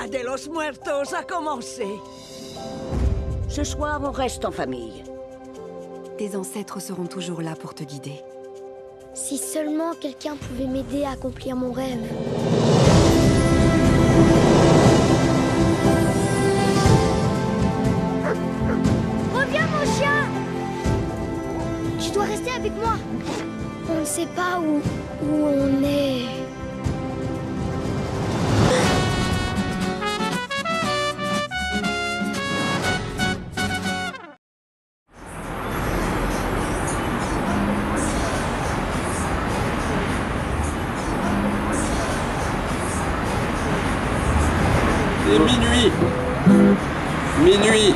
Dia de los Muertos a commencé. Ce soir, on reste en famille. Tes ancêtres seront toujours là pour te guider. Si seulement quelqu'un pouvait m'aider à accomplir mon rêve. Reviens, mon chien! Tu dois rester avec moi. On ne sait pas où on est. Et minuit. Minuit.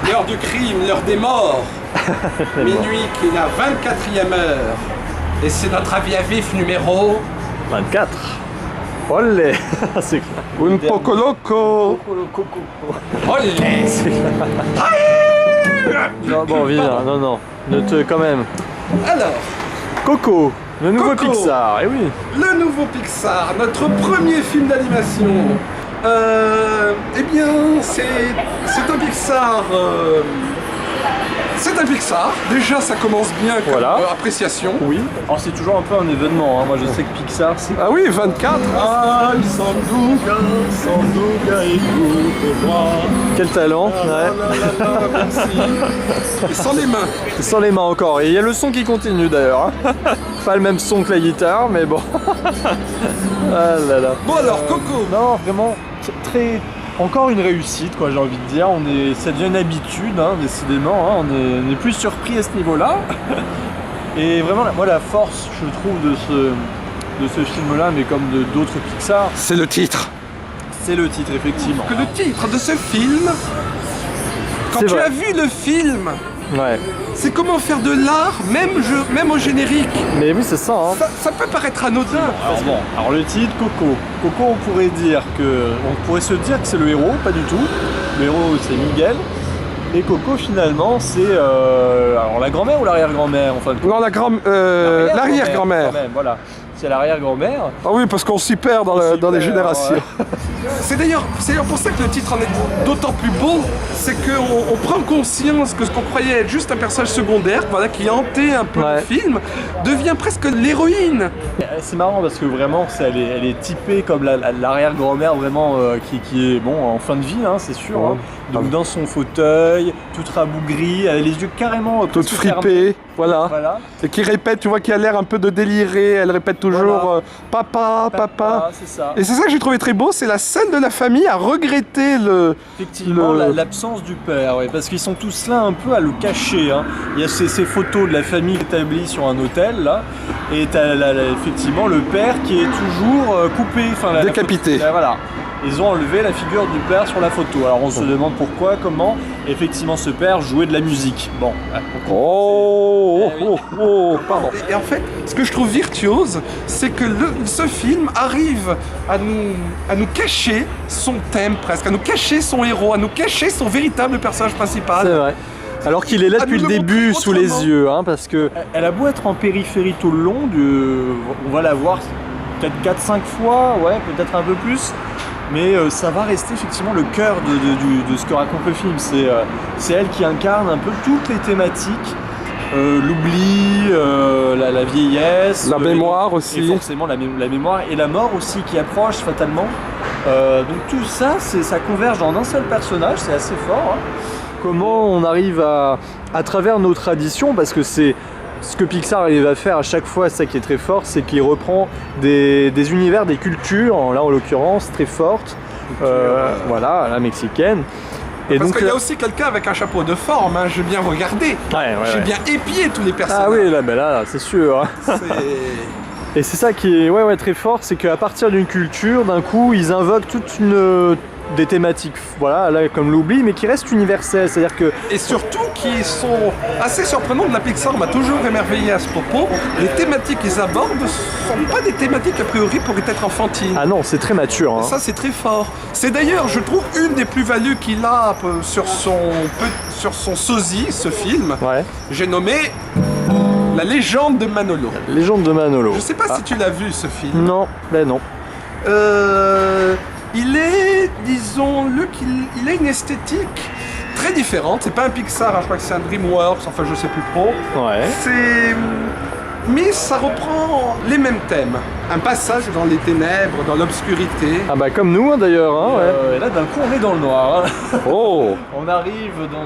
L'heure du crime, l'heure des morts. Minuit qui est la 24e heure. Et c'est notre avis à vif numéro... 24. Olé. C'est clair. Un poco loco. Olé. Non, bon, viens, non. Quand même. Alors, Coco, le nouveau Coco. Pixar, eh oui. le nouveau Pixar, notre premier film d'animation. Eh bien, c'est un Pixar. C'est un Pixar. Déjà, ça commence bien comme Voilà. Appréciation. Oui. Alors c'est toujours un peu un événement, hein. Moi je sais que Pixar c'est... Ah oui, 24. Ah, Sanduga, écoute-moi. Quel talent, ouais. Merci. Et sans les mains. Sans les mains encore. Et il y a le son qui continue d'ailleurs. Hein. Pas le même son que la guitare, mais bon. Ah là là. Bon alors, Coco. Non, vraiment, très... Encore une réussite, quoi, j'ai envie de dire. Ça devient une habitude, hein, décidément. Hein. On n'est plus surpris à ce niveau-là. Et vraiment, moi, la force, je trouve, de ce film-là, mais comme d'autres Pixar, C'est le titre. c'est le titre, effectivement. Que le titre de ce film, quand C'est tu vrai. as vu le film, Ouais. c'est comment faire de l'art, même au générique. Mais oui, c'est ça, hein. Ça peut paraître anodin. Alors le titre, Coco. Coco, on pourrait se dire que c'est le héros, pas du tout. Le héros, c'est Miguel. Et Coco, finalement, c'est alors la grand-mère ou l'arrière-grand-mère, enfin. Non, l'arrière-grand-mère. Quand même, voilà. C'est l'arrière-grand-mère. Ah oui, parce qu'on s'y perd dans les perd, générations. C'est d'ailleurs pour ça que le titre en est d'autant plus beau, c'est qu'on prend conscience que ce qu'on croyait être juste un personnage secondaire, voilà, qui hantait un peu Ouais. le film, devient presque l'héroïne. C'est marrant parce que vraiment, elle est typée comme l'arrière-grand-mère vraiment qui est bon en fin de vie, hein, c'est sûr. Ouais. Hein. Donc dans son fauteuil, toute rabougrie, elle a les yeux carrément Toute presque fermés. fripée, voilà. Voilà. Et qui répète, tu vois, qui a l'air un peu de délirer, elle répète toujours Voilà. papa, papa. C'est ça. Et c'est ça que j'ai trouvé très beau, c'est la scène de la famille à regretter Effectivement, le- l'absence du père, ouais, parce qu'ils sont tous là un peu à le cacher. Hein. Il y a ces photos de la famille établie sur un hôtel, là, et t'as effectivement le père qui est toujours coupé, enfin Décapité. Voilà. Ils ont enlevé la figure du père sur la photo. Alors on se demande pourquoi, comment. Effectivement, ce père jouait de la musique. Bon. Pardon. Et en fait, ce que je trouve virtuose, c'est que ce film arrive à nous cacher son thème presque, à nous cacher son héros, à nous cacher son véritable personnage principal. C'est vrai. Alors qu'il est là À depuis nous le le début montrer sous les autrement. yeux, hein, parce que elle a beau être en périphérie tout le long, on va la voir peut-être 4-5 fois, ouais, peut-être un peu plus, mais ça va rester effectivement le cœur de ce que raconte le film. C'est elle qui incarne un peu toutes les thématiques, l'oubli, la vieillesse, La mémoire aussi. et forcément la mémoire et la mort aussi qui approche fatalement. Donc tout ça, ça converge en un seul personnage, c'est assez fort. Hein. Comment on arrive à travers nos traditions, parce que c'est ce que Pixar arrive à faire à chaque fois, ça qui est très fort, c'est qu'il reprend des univers, des cultures, là en l'occurrence très fortes, voilà, la mexicaine. Et Parce donc, qu'il y a aussi quelqu'un avec un chapeau de forme, hein, j'ai bien regardé. J'ai bien épié tous les personnages. Ah oui, là, c'est sûr. Hein. C'est- Et c'est ça qui est très fort, c'est qu'à partir d'une culture, d'un coup, ils invoquent toute des thématiques, voilà, là, comme l'oubli, mais qui restent universelles. C'est-à-dire que Et surtout qui sont assez surprenantes. La Pixar m'a toujours émerveillé à ce propos. Les thématiques qu'ils abordent ne sont pas des thématiques a priori pourraient être enfantines. ah non, c'est très mature. Hein. Ça, c'est très fort. C'est d'ailleurs, je trouve, une des plus-values qu'il a sur son sosie, ce film. Ouais. J'ai nommé La légende de Manolo. Légende de Manolo. Je sais pas si tu l'as vu, ce film. Non, ben non. il est, disons-le, il a une esthétique très différente. C'est pas un Pixar, hein, je crois que c'est un DreamWorks, enfin je sais plus trop. Ouais. Mais ça reprend les mêmes thèmes. Un passage dans les ténèbres, dans l'obscurité. Ah bah comme nous hein, d'ailleurs. Hein, ouais. Et là d'un coup on est dans le noir. Hein. Oh. On arrive dans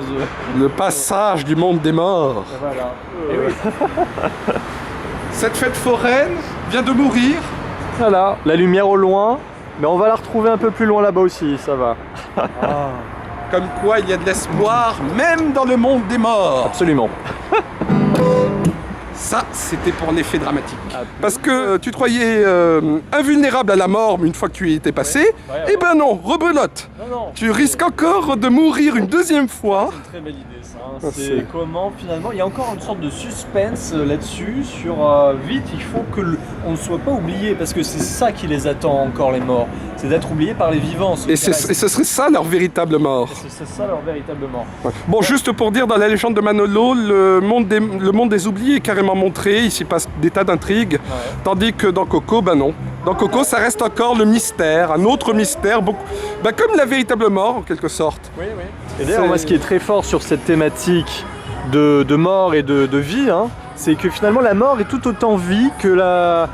le passage du monde des morts. Voilà. Et oui. Cette fête foraine vient de mourir. Voilà, la lumière au loin, mais on va la retrouver un peu plus loin là-bas aussi, ça va. Comme quoi il y a de l'espoir même dans le monde des morts. Absolument. Ça, c'était pour l'effet dramatique. Parce que tu te croyais invulnérable à la mort, mais une fois que tu y étais passé, eh ben non, rebelote. Non. Tu risques encore de mourir une deuxième fois. C'est une très belle idée ça. Hein. C'est comment finalement, il y a encore une sorte de suspense là-dessus, sur vite, il faut que on ne soit pas oublié, parce que c'est ça qui les attend encore les morts. C'est d'être oublié par les vivants. Et ce serait ça leur véritable mort. C'est ça leur véritable mort. Ouais. Bon, juste pour dire, dans la légende de Manolo, le monde des oubliés est carrément montré, il s'y passe des tas d'intrigues, tandis que dans Coco, ben non. Dans Coco, ça reste encore le mystère, un autre mystère, comme la véritable mort en quelque sorte. Oui. Et d'ailleurs, moi, ce qui est très fort sur cette thématique de mort et de vie, hein, c'est que finalement la mort est tout autant vie que la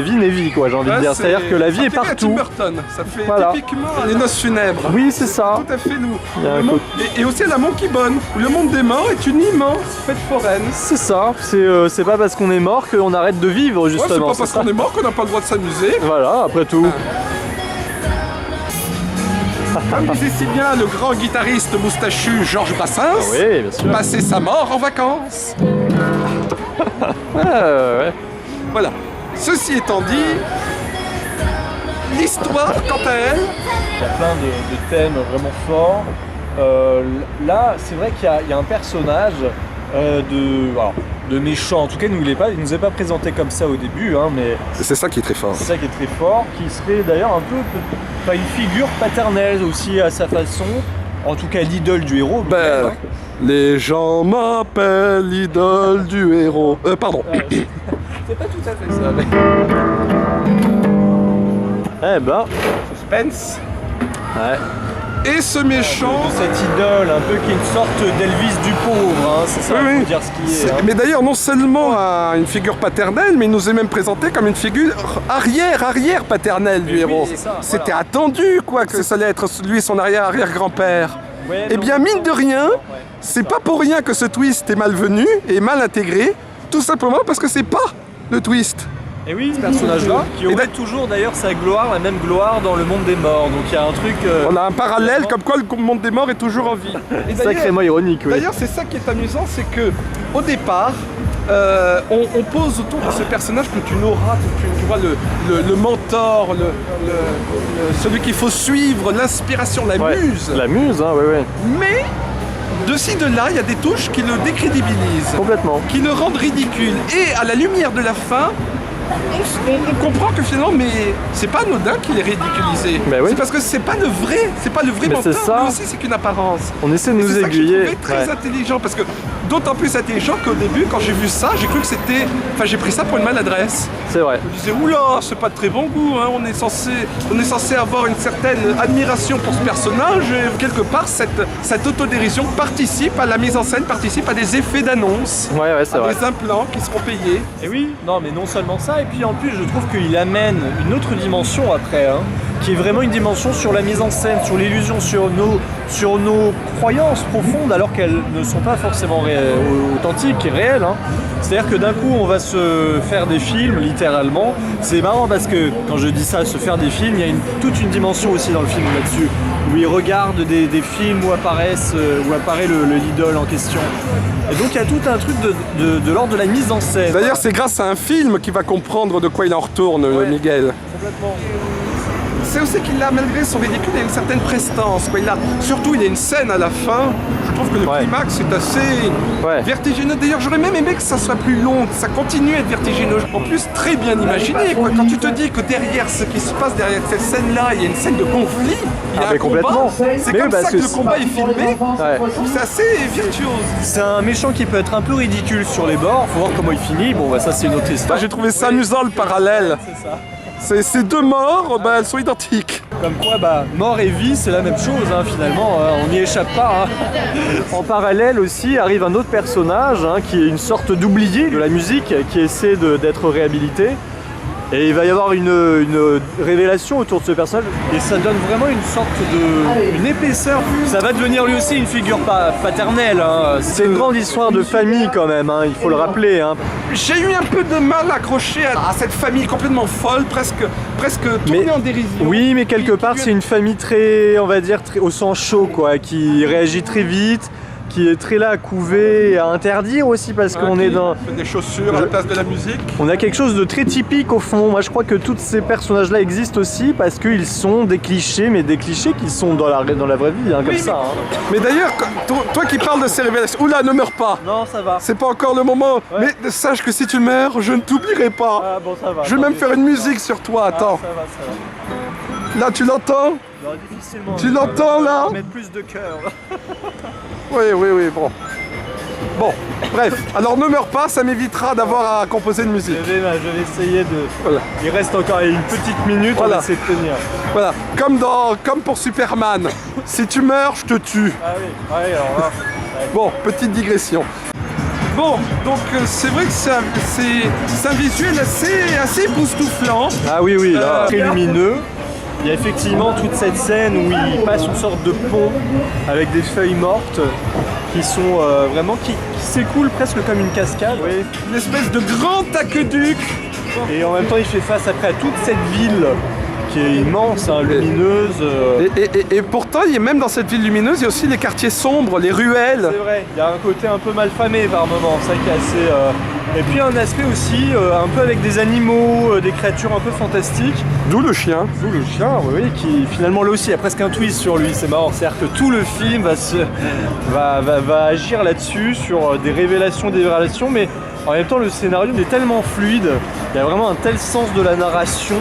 vie n'est vie, quoi, j'ai envie de dire. C'est-à-dire que la vie est partout. Tim Burton, ça fait typiquement les noces funèbres. Oui, c'est ça. Tout à fait nous. Et aussi à la Monkey Bone, où le monde des morts est une immense fête foraine. C'est ça. C'est pas parce qu'on est mort qu'on arrête de vivre, justement. Ouais, c'est pas parce qu'on est mort qu'on n'a pas le droit de s'amuser. Voilà, après tout. Comme disait si bien le grand guitariste moustachu Georges Brassens, oui, bien sûr. Passer sa mort en vacances. Ouais. Voilà. Ceci étant dit, l'histoire, quant à elle... Il y a plein de thèmes vraiment forts. Là, c'est vrai qu'il y a un personnage de méchant. En tout cas, il nous est pas présenté comme ça au début, hein, mais... C'est ça qui est très fort. C'est ça qui est très fort, qui serait d'ailleurs un peu une figure paternelle aussi à sa façon. En tout cas, l'idole du héros. Ben, les gens m'appellent l'idole du héros. Pardon. C'est pas tout à fait ça, mais... Eh ben... Suspense. Ouais. Et ce méchant... Cette idole, un peu qui est une sorte d'Elvis du pauvre, hein, c'est ça, oui, faut dire ce qui est. Hein. Mais d'ailleurs, non seulement une figure paternelle, mais il nous est même présenté comme une figure arrière paternelle du héros. C'était attendu, quoi, que ça allait être lui et son arrière-grand-père. Ouais, eh bien, mine de rien, c'est pas pour rien que ce twist est malvenu et mal intégré, tout simplement parce que c'est pas le twist. Et oui, ce personnage-là, qui aurait toujours d'ailleurs sa gloire, la même gloire dans le monde des morts. Donc il y a un truc... On a un parallèle comme quoi le monde des morts est toujours en vie. Sacrément ironique, oui. D'ailleurs, c'est ça qui est amusant, c'est que au départ, on pose autour de ce personnage toute une aura, tu vois, le mentor, celui qu'il faut suivre, l'inspiration, la muse. La muse, hein, oui. Mais... de ci, de là, il y a des touches qui le décrédibilisent. Complètement. Qui le rendent ridicule. Et à la lumière de la fin, on comprend que finalement, mais c'est pas anodin qu'il est ridiculisé. Ben oui. C'est parce que c'est pas le vrai mentor, mais aussi c'est qu'une apparence. On essaie de nous aiguiller. C'est très intelligent, parce que d'autant plus intelligent qu'au début, quand j'ai vu ça, j'ai cru que c'était... Enfin, j'ai pris ça pour une maladresse. C'est vrai. Je me disais, oula, c'est pas de très bon goût, hein. On est censé avoir une certaine admiration pour ce personnage, et quelque part, cette autodérision participe à la mise en scène, participe à des effets d'annonce, c'est vrai. Des implants qui seront payés. Et oui, non, mais non seulement ça, et puis en plus, je trouve qu'il amène une autre dimension après, hein, qui est vraiment une dimension sur la mise en scène, sur l'illusion, sur nos croyances profondes, alors qu'elles ne sont pas forcément authentiques et réelles. Hein. C'est-à-dire que d'un coup, on va se faire des films, littéralement. C'est marrant parce que, quand je dis ça, se faire des films, il y a toute une dimension aussi dans le film là-dessus, où ils regardent des films où apparaît l'idole en question. Et donc il y a tout un truc de l'ordre de la mise en scène. D'ailleurs, c'est grâce à un film qu'il va comprendre de quoi il en retourne, Miguel. Complètement. C'est aussi qu'il a, malgré son ridicule, il a une certaine prestance. Quoi. Surtout, il y a une scène à la fin. Je trouve que le climax est assez vertigineux. D'ailleurs, j'aurais même aimé que ça soit plus long, que ça continue à être vertigineux. En plus, très bien imaginé. Quoi. Quand tu te dis que derrière ce qui se passe derrière cette scène-là, il y a une scène de conflit, il y a un combat. C'est comme ça que le combat est filmé. C'est assez virtuose. C'est un méchant qui peut être un peu ridicule sur les bords. Faut voir comment il finit. Bon, ça, c'est une autre histoire. J'ai trouvé ça amusant, le parallèle. C'est ça. Ces deux morts, elles sont identiques. Comme quoi, bah, mort et vie, c'est la même chose, hein, finalement, on n'y échappe pas. Hein. En parallèle aussi arrive un autre personnage, hein, qui est une sorte d'oublié de la musique, qui essaie d'être réhabilité. Et il va y avoir une révélation autour de ce personnage. Et ça donne vraiment une sorte une épaisseur. Ça va devenir lui aussi une figure paternelle. Hein. C'est une grande histoire de famille quand même, hein, il faut le rappeler. Hein. J'ai eu un peu de mal à accrocher à cette famille complètement folle, presque tournée en dérision. Oui, mais quelque part c'est une famille très, on va dire, très au sang chaud, quoi, qui réagit très vite, qui est très là à couver et à interdire aussi parce qu'on est dans... des chaussures à la place de la musique. On a quelque chose de très typique au fond. Moi je crois que tous ces personnages-là existent aussi parce qu'ils sont des clichés, mais des clichés qui sont dans la vraie vie, hein, comme ça. Hein. Mais d'ailleurs, toi qui parles de ces révélations... Oula, ne meurs pas. Non, ça va. C'est pas encore le moment. Ouais. Mais sache que si tu meurs, je ne t'oublierai pas. Ah bon, ça va. Je vais même faire une musique sur toi, attends. Ah, ça va. Là, tu l'entends? Difficilement. Tu l'entends là? Mettre plus de cœur. Oui, bon. Bon, bref, alors ne meurs pas, ça m'évitera d'avoir à composer une musique. Je vais essayer de... Voilà. Il reste encore une petite minute, voilà. On va essayer de tenir. Voilà, comme pour Superman. Si tu meurs, je te tue. Ah oui, alors là... Bon, petite digression. Bon, donc c'est vrai que c'est un visuel assez époustouflant. Ah oui, là, très lumineux. Il y a effectivement toute cette scène où il passe une sorte de pont avec des feuilles mortes qui sont vraiment qui s'écoulent presque comme une cascade. Oui. Une espèce de grand aqueduc. Et en même temps il fait face après à toute cette ville qui est immense, hein, lumineuse. Et pourtant, il y a même dans cette ville lumineuse, il y a aussi les quartiers sombres, les ruelles. C'est vrai, il y a un côté un peu malfamé par moments, ça qui est assez... Et puis un aspect aussi un peu avec des animaux, des créatures un peu fantastiques. D'où le chien. Oui, qui finalement là aussi il y a presque un twist sur lui, c'est marrant. C'est-à-dire que tout le film va agir là-dessus, sur des révélations, mais en même temps le scénario est tellement fluide, il y a vraiment un tel sens de la narration.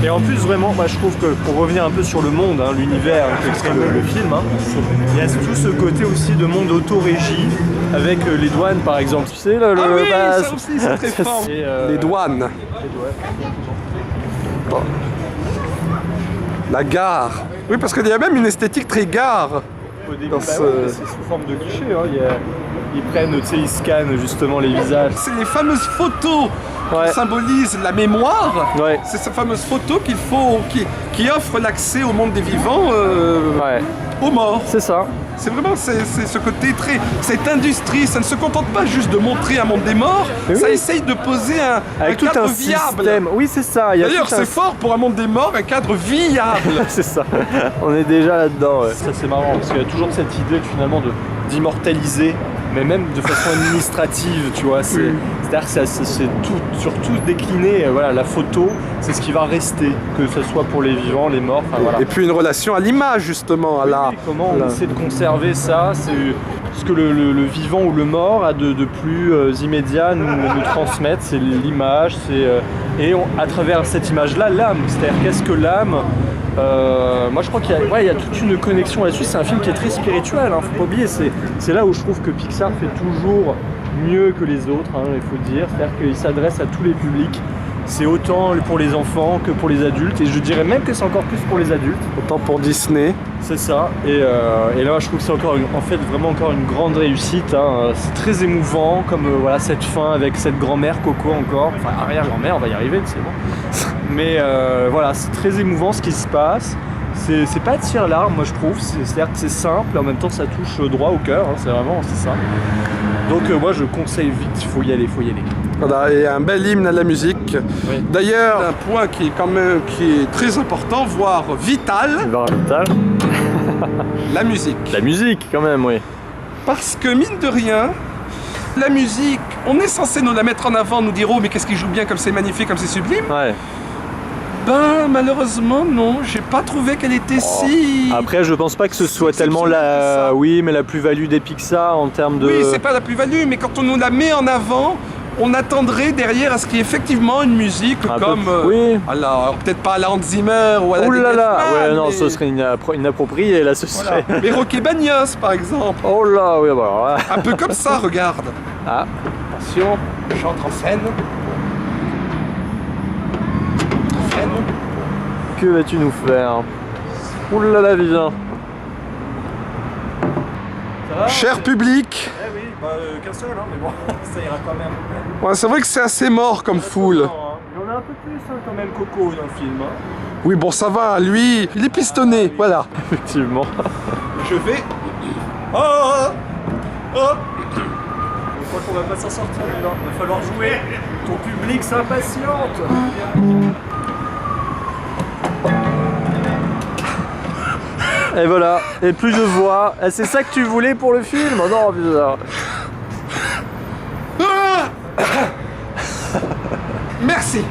Et en plus vraiment, je trouve que pour revenir un peu sur le monde, hein, l'univers qu'exprime le film, hein, il y a tout ce côté aussi de monde autorégie, avec les douanes par exemple. Tu sais, ça aussi c'est très fort. Les douanes. Bon. La gare. Oui, parce qu'il y a même une esthétique très gare. Au début, c'est sous forme de cliché. Hein. Ils prennent, ils scannent justement les visages. C'est les fameuses photos qui symbolisent la mémoire. Ouais. C'est ces fameuses photos qui offrent l'accès au monde des vivants aux morts. C'est ça. C'est vraiment ce côté cette industrie, ça ne se contente pas juste de montrer un monde des morts, ça essaye de poser un cadre viable. Système. Oui, c'est ça. D'ailleurs, c'est fort pour un monde des morts, un cadre viable. C'est ça. On est déjà là-dedans. Ouais. Ça, c'est marrant parce qu'il y a toujours cette idée finalement d'immortaliser, mais même de façon administrative, tu vois. C'est-à-dire que c'est surtout décliné. Voilà, la photo, c'est ce qui va rester, que ce soit pour les vivants, les morts. Voilà. Et puis une relation à l'image justement, comment on essaie de conserver ça, c'est ce que le vivant ou le mort a de plus immédiat nous transmettre, c'est l'image, et à travers cette image-là, l'âme. C'est-à-dire qu'est-ce que l'âme? Moi je crois qu'il y a toute une connexion là-dessus, c'est un film qui est très spirituel, hein, faut pas oublier, c'est là où je trouve que Pixar fait toujours mieux que les autres, hein, il faut dire, c'est-à-dire qu'il s'adresse à tous les publics, c'est autant pour les enfants que pour les adultes, et je dirais même que c'est encore plus pour les adultes. Autant pour Disney. C'est ça, et là je trouve que c'est encore vraiment une grande réussite, hein. C'est très émouvant, comme cette fin avec cette grand-mère Coco encore, enfin arrière-grand-mère, on va y arriver, c'est bon. Mais c'est très émouvant ce qui se passe. C'est pas tire-larme, moi je trouve, c'est-à-dire que c'est simple, et en même temps ça touche droit au cœur, hein, c'est ça. Donc moi je conseille vite, il faut y aller. Voilà, et un bel hymne à la musique. Oui. D'ailleurs, un point qui est très important, voire vital. La musique. La musique quand même, oui. Parce que mine de rien, la musique, on est censé nous la mettre en avant, nous dire oh mais qu'est-ce qu'il joue bien, comme c'est magnifique, comme c'est sublime. Ouais. Malheureusement non, j'ai pas trouvé qu'elle était si... Après je pense pas que ce soit tellement la plus-value des Pixar en termes de... Oui, c'est pas la plus-value, mais quand on nous la met en avant, on attendrait derrière à ce qu'il y ait effectivement une musique comme... alors peut-être pas à la Hans Zimmer ou à la... non, ce serait inapproprié là, ce serait... Mais Roque Bagnos par exemple. Oh là, oui, un peu comme ça, regarde. Ah, attention, j'entre en scène. Que vas-tu nous faire? Oulala, viens. Ça va? Cher public. Eh oui, bah qu'un seul, hein, mais bon, ça ira quand même. Ouais, c'est vrai que c'est assez mort comme foule. Il y en a un peu plus hein, quand même Coco dans le film. Hein. Oui, bon, ça va, lui, il est pistonné, oui. Voilà. Effectivement. Je vais... Oh, oh. Je crois qu'on va pas s'en sortir, il va falloir jouer. Ton public s'impatiente. Et voilà, et plus de voix. Et c'est ça que tu voulais pour le film? Oh non, bizarre. Merci.